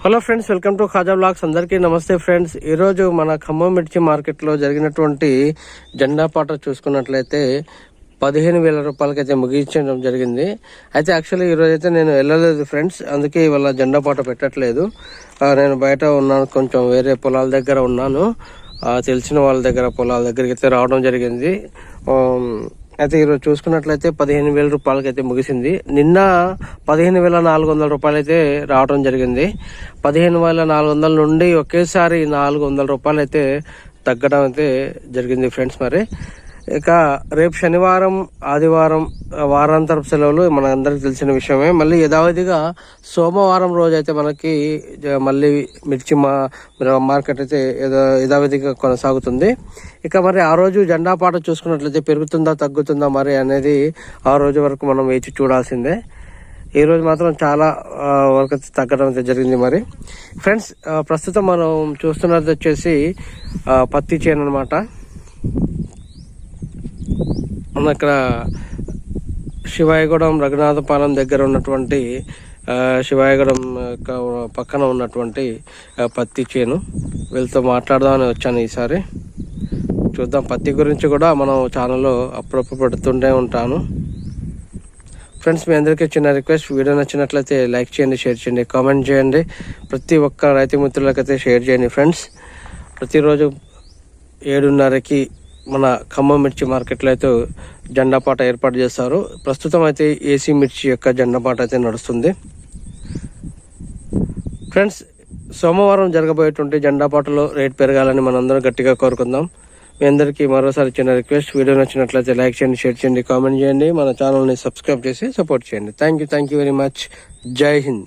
Hello friends, welcome to Khaja blogs. అందరికీ నమస్తే friends. ఈరోజు మన ఖమ్మం మిర్చి మార్కెట్లో జరిగినటువంటి జెండా పాట చూసుకున్నట్లయితే 15,000 రూపాయలకైతే ముగించడం జరిగింది. అయితే యాక్చువల్లీ ఈరోజు అయితే నేను వెళ్ళలేదు ఫ్రెండ్స్, అందుకే ఇవాళ జెండా పాట పెట్టట్లేదు. నేను బయట ఉన్నాను, కొంచెం వేరే పొలాల దగ్గర ఉన్నాను. తెలిసిన వాళ్ళ దగ్గర పొలాల దగ్గరికి అయితే రావడం జరిగింది. అయితే ఈరోజు చూసుకున్నట్లయితే 15,000 రూపాయలకైతే ముగిసింది. నిన్న 15,400 రూపాయలు అయితే రావడం జరిగింది. 15,400 నుండి ఒకేసారి 400 రూపాయలు అయితే తగ్గడం అయితే జరిగింది ఫ్రెండ్స్. మరి ఇక రేపు శనివారం, ఆదివారం వారాంతరపు సెలవులు మన అందరికి తెలిసిన విషయమే. మళ్ళీ యథావిధిగా సోమవారం రోజు అయితే మనకి మళ్ళీ మిర్చి మార్కెట్ అయితే యథావిధిగా కొనసాగుతుంది. ఇక మరి ఆ రోజు జెండా పాట చూసుకున్నట్లయితే పెరుగుతుందా తగ్గుతుందా మరి అనేది ఆ రోజు వరకు మనం వేచి చూడాల్సిందే. ఈ రోజు మాత్రం చాలా వరకు తగ్గడం అయితే జరిగింది. మరి ఫ్రెండ్స్, ప్రస్తుతం మనం చూస్తున్నది వచ్చేసి పత్తి చేను అనమాట. మన ఇక్కడ శివాయగూడెం రఘునాథపాలెం దగ్గర ఉన్నటువంటి శివాయగూడెం పక్కన ఉన్నటువంటి పత్తి చేను, వీళ్ళతో మాట్లాడదామని వచ్చాను ఈసారి. చూద్దాం, పత్తి గురించి కూడా మనం ఛానల్లో అప్పుడప్పుడు పెడుతుంటే ఉంటాను ఫ్రెండ్స్. మీ అందరికీ చిన్న రిక్వెస్ట్, వీడియో నచ్చినట్లయితే లైక్ చేయండి, షేర్ చేయండి, కామెంట్ చేయండి. ప్రతి ఒక్క రైతు మిత్రులకైతే షేర్ చేయండి ఫ్రెండ్స్. ప్రతిరోజు 7:30కి మన ఖమ్మం మిర్చి మార్కెట్లో అయితే జెండా పాట ఏర్పాటు చేస్తారు. ప్రస్తుతం అయితే ఏసీ మిర్చి యొక్క జెండా పాట అయితే నడుస్తుంది ఫ్రెండ్స్. సోమవారం జరగబోయేటువంటి జెండా పాటలో రేట్ పెరగాలని మనందరం గట్టిగా కోరుకుందాం. మీ అందరికీ మరోసారి చిన్న రిక్వెస్ట్, వీడియో నచ్చినట్లయితే లైక్ చేయండి, షేర్ చేయండి, కామెంట్ చేయండి, మన ఛానల్ని సబ్స్క్రైబ్ చేసి సపోర్ట్ చేయండి. Thank you very much. జై హింద్.